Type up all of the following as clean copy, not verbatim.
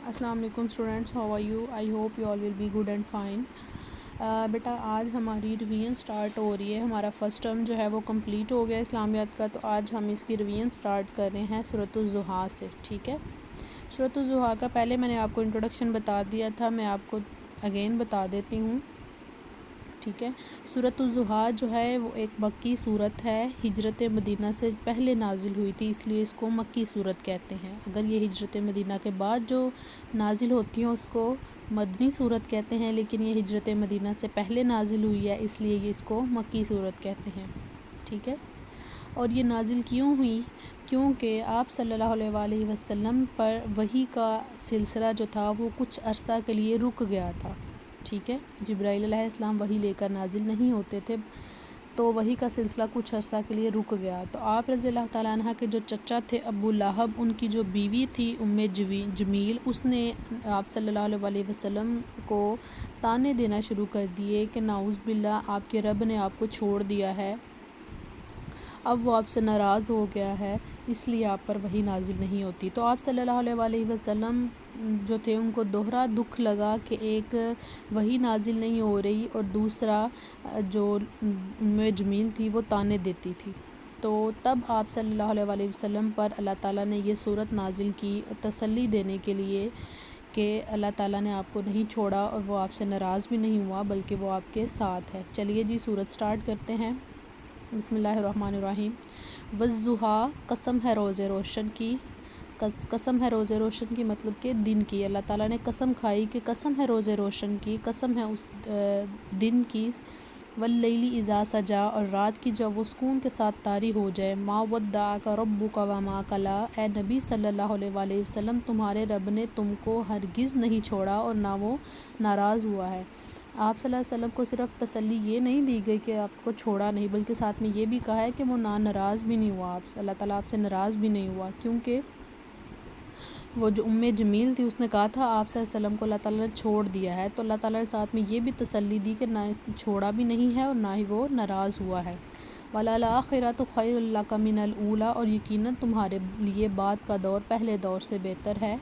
السلام علیکم students, how are you? I hope you all will be good and fine. بیٹا آج ہماری ریویژن سٹارٹ ہو رہی ہے۔ ہمارا فرسٹ ٹرم جو ہے وہ کمپلیٹ ہو گیا اسلامیات کا، تو آج ہم اس کی ریویژن سٹارٹ کر رہے ہیں سورۃ الضحیٰ سے، ٹھیک ہے۔ سورۃ الضحیٰ کا پہلے میں نے آپ کو انٹروڈکشن بتا دیا تھا، میں آپ کو اگین بتا دیتی ہوں، ٹھیک ہے۔ سورۃ الضحیٰ جو ہے وہ ایک مکی صورت ہے، ہجرت مدینہ سے پہلے نازل ہوئی تھی، اس لیے اس کو مکی صورت کہتے ہیں۔ اگر یہ ہجرت مدینہ کے بعد جو نازل ہوتی ہیں اس کو مدنی صورت کہتے ہیں، لیکن یہ ہجرت مدینہ سے پہلے نازل ہوئی ہے، اس لیے یہ اس کو مکی صورت کہتے ہیں، ٹھیک ہے۔ اور یہ نازل کیوں ہوئی؟ کیونکہ آپ صلی اللہ علیہ وآلہ وسلم پر وحی کا سلسلہ جو تھا وہ کچھ عرصہ کے لیے رک گیا تھا، ٹھیک ہے۔ جبرائیل علیہ السلام وحی لے کر نازل نہیں ہوتے تھے، تو وحی کا سلسلہ کچھ عرصہ کے لیے رک گیا، تو آپ رضی اللہ تعالیٰ عنہ کے جو چچا تھے ابو لہب، ان کی جو بیوی تھی جمیل، اس نے آپ صلی اللہ علیہ وآلہ وسلم کو طعنے دینا شروع کر دیے کہ نعوذ باللہ آپ کے رب نے آپ کو چھوڑ دیا ہے، اب وہ آپ سے ناراض ہو گیا ہے، اس لیے آپ پر وحی نازل نہیں ہوتی۔ تو آپ صلی اللہ علیہ وآلہ وسلم جو تھے ان کو دوہرا دکھ لگا کہ ایک وحی نازل نہیں ہو رہی اور دوسرا جو جمیل تھی وہ طعنے دیتی تھی، تو تب آپ صلی اللہ علیہ وآلہ وسلم پر اللہ تعالیٰ نے یہ صورت نازل کی تسلی دینے کے لیے کہ اللہ تعالیٰ نے آپ کو نہیں چھوڑا اور وہ آپ سے ناراض بھی نہیں ہوا، بلکہ وہ آپ کے ساتھ ہے۔ چلیے جی صورت سٹارٹ کرتے ہیں، بسم اللہ الرحمن الرحیم۔ والضحیٰ، قسم ہے روز روشن کی، قسم ہے روز روشن کی مطلب کہ دن کی، اللہ تعالیٰ نے قسم کھائی کہ قسم ہے روز روشن کی، قسم ہے اس دن کی، واللیل اذا سجا، اور رات کی جب وہ سکون کے ساتھ طاری ہو جائے، ما ودعک ربک وما قلی، اے نبی صلی اللہ علیہ وآلہ وسلم تمہارے رب نے تم کو ہرگز نہیں چھوڑا اور نہ وہ ناراض ہوا ہے۔ آپ صلی اللہ علیہ وسلم کو صرف تسلی یہ نہیں دی گئی کہ آپ کو چھوڑا نہیں، بلکہ ساتھ میں یہ بھی کہا ہے کہ وہ ناراض بھی نہیں ہوا، اللہ تعالیٰ آپ سے ناراض بھی نہیں ہوا، کیونکہ وہ جو جمیل تھی اس نے کہا تھا آپ صلی اللہ علیہ وسلم کو اللہ تعالیٰ نے چھوڑ دیا ہے، تو اللہ تعالیٰ نے ساتھ میں یہ بھی تسلی دی کہ نہ چھوڑا بھی نہیں ہے اور نہ ہی وہ ناراض ہوا ہے۔ وَلَلْآخِرَةُ خَيْرٌ لَكَ مِنَ الْأُولَىٰ، اور یقیناً تمہارے لیے بعد کا دور پہلے دور سے بہتر ہے،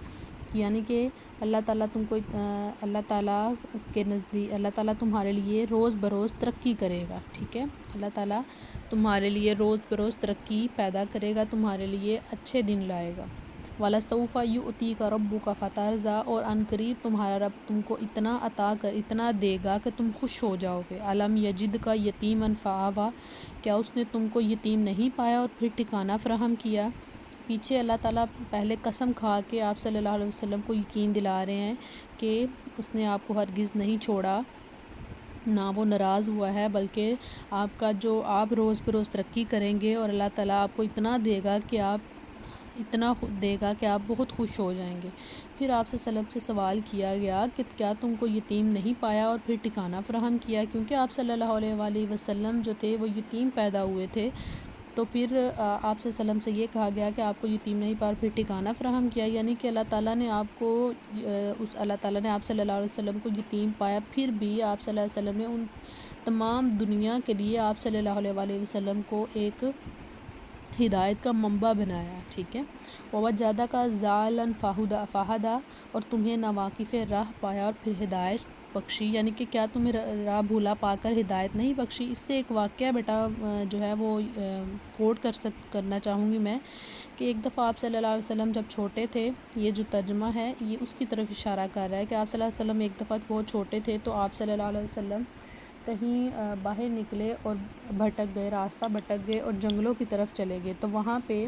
یعنی کہ اللہ تعالیٰ تم کو اللہ تعالیٰ کے نزدیک اللہ تعالیٰ تمہارے لیے روز بروز ترقی کرے گا، ٹھیک ہے۔ اللہ تعالیٰ تمہارے لیے روز بروز ترقی پیدا کرے گا، تمہارے لیے اچھے دن لائے گا۔ وَلَسَوْفَ يُؤْتِيكَ رَبُّكَ فَتَرْضَىٰ، اور عن قریب تمہارا رب تم کو اتنا عطا کر اتنا دے گا کہ تم خوش ہو جاؤ گے۔ أَلَمْ يَجِدْكَ يَتِيمًا فَآوَىٰ، کیا اس نے تم کو یتیم نہیں پایا اور پھر ٹھکانہ فراہم کیا۔ پیچھے اللہ تعالیٰ پہلے قسم کھا کے آپ صلی اللہ علیہ وسلم کو یقین دلا رہے ہیں کہ اس نے آپ کو ہرگز نہیں چھوڑا، نہ وہ ناراض ہوا ہے، بلکہ آپ کا جو آپ روز بروز ترقی کریں گے اور اللہ تعالیٰ آپ کو اتنا دے گا کہ آپ بہت خوش ہو جائیں گے۔ پھر آپ سے سوال کیا گیا کہ کیا تم کو یتیم نہیں پایا اور پھر ٹھکانہ فراہم کیا، کیونکہ آپ صلی اللہ علیہ وآلہ وسلم جو تھے وہ یتیم پیدا ہوئے تھے، تو پھر آپ سے یہ کہا گیا کہ آپ کو یتیم نہیں پایا اور پھر ٹھکانہ فراہم کیا، یعنی کہ اللہ تعالیٰ نے آپ صلی اللہ علیہ وسلم کو یتیم پایا، پھر بھی آپ صلی اللہ علیہ وسلم نے ان تمام دنیا کے لیے آپ صلی اللہ علیہ وآلہ وسلم کو ایک ہدایت کا منبع بنایا، ٹھیک ہے۔ وَوَجَدَكَ ضَالًّا فَہَدَىٰ، اور تمہیں ناواقف راہ پایا اور پھر ہدایت بخشی، یعنی کہ کیا تمہیں راہ بھولا پا کر ہدایت نہیں بخشی۔ اس سے ایک واقعہ بیٹا جو ہے وہ کوٹ کرنا چاہوں گی میں، کہ ایک دفعہ آپ صلی اللہ علیہ وسلم جب چھوٹے تھے، یہ جو ترجمہ ہے یہ اس کی طرف اشارہ کر رہا ہے کہ آپ صلی اللہ علیہ وسلم ایک دفعہ بہت چھوٹے تھے، تو آپ صلی اللہ علیہ وسلم کہیں باہر نکلے اور راستہ بھٹک گئے اور جنگلوں کی طرف چلے گئے، تو وہاں پہ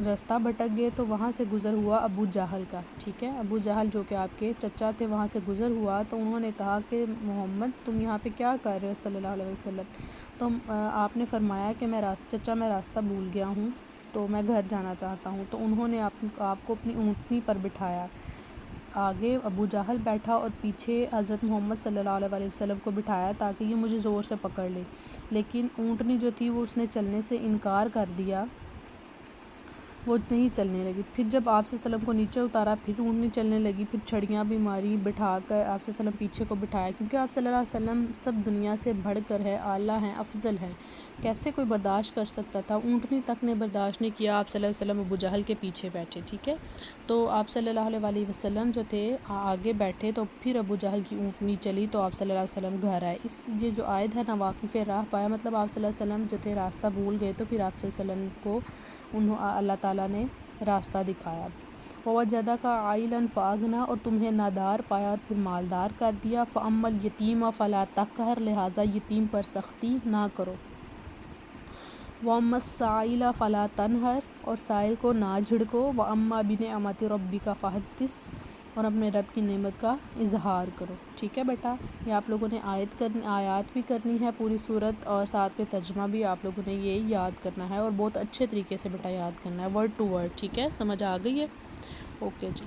راستہ بھٹک گئے، تو وہاں سے گزر ہوا ابو جہل کا، ٹھیک ہے۔ ابو جہل جو کہ آپ کے چچا تھے وہاں سے گزر ہوا، تو انہوں نے کہا کہ محمد تم یہاں پہ کیا کر رہے ہو صلی اللہ علیہ وسلم، تو آپ نے فرمایا کہ میں راستہ بھول گیا ہوں، تو میں گھر جانا چاہتا ہوں، تو انہوں نے آپ کو اپنی اونٹنی پر بٹھایا، آگے ابو جہل بیٹھا اور پیچھے حضرت محمد صلی اللہ علیہ وآلہ وسلم کو بٹھایا تاکہ یہ مجھے زور سے پکڑ لے، لیکن اونٹنی جو تھی وہ اس نے چلنے سے انکار کر دیا، وہ نہیں چلنے لگی۔ پھر جب آپ صلی اللہ علیہ وسلم کو نیچے اتارا، پھر اونٹنی چلنے لگی، پھر چھڑیاں بھی ماری، بٹھا کر آپ صلی اللہ علیہ وسلم پیچھے کو بٹھایا، کیونکہ آپ صلی اللہ علیہ وسلم سب دنیا سے بڑھ کر ہے، اعلیٰ ہیں، افضل ہیں، کیسے کوئی برداشت کر سکتا تھا؟ اونٹنی تک نے برداشت نہیں کیا، آپ صلی اللہ علیہ وسلم ابو جہل کے پیچھے بیٹھے، ٹھیک ہے. تو آپ صلی اللہ علیہ وسلم جو تھے آگے بیٹھے، تو پھر ابو جہل کی اونٹنی چلی تو آپ صلی اللہ علیہ وسلم گھر آئے. یہ جو آیت ہے نا واقف راہ پایا، مطلب آپ صلی اللہ علیہ وسلم جو تھے راستہ بھول گئے، تو پھر آپ صلی اللہ علیہ وسلم کو اللہ تعالیٰ نے راستہ دکھایا. وَوَجَدَكَ عَائِلًا فَأَغْنَىٰ، اور تمہیں نادار پایا اور پھر مالدار کر دیا. فَأَمَّا الْيَتِيمَ فَلَا تَقْهَرْ، لہٰذا یتیم پر سختی نہ کرو. وَأَمَّا السَّائِلَ فَلَا تَنْهَرْ، اور سائل کو نہ جھڑکو. وَأَمَّا بِنِعْمَتِ رَبِّكَ فَحَدِّثْ، اور اپنے رب کی نعمت کا اظہار کرو. ٹھیک ہے بیٹا، یہ آپ لوگوں نے آیات بھی کرنی ہے پوری صورت، اور ساتھ میں ترجمہ بھی آپ لوگوں نے یہ یاد کرنا ہے، اور بہت اچھے طریقے سے بیٹا یاد کرنا ہے ورڈ ٹو ورڈ. ٹھیک ہے، سمجھ آ گئی ہے؟ اوکے جی.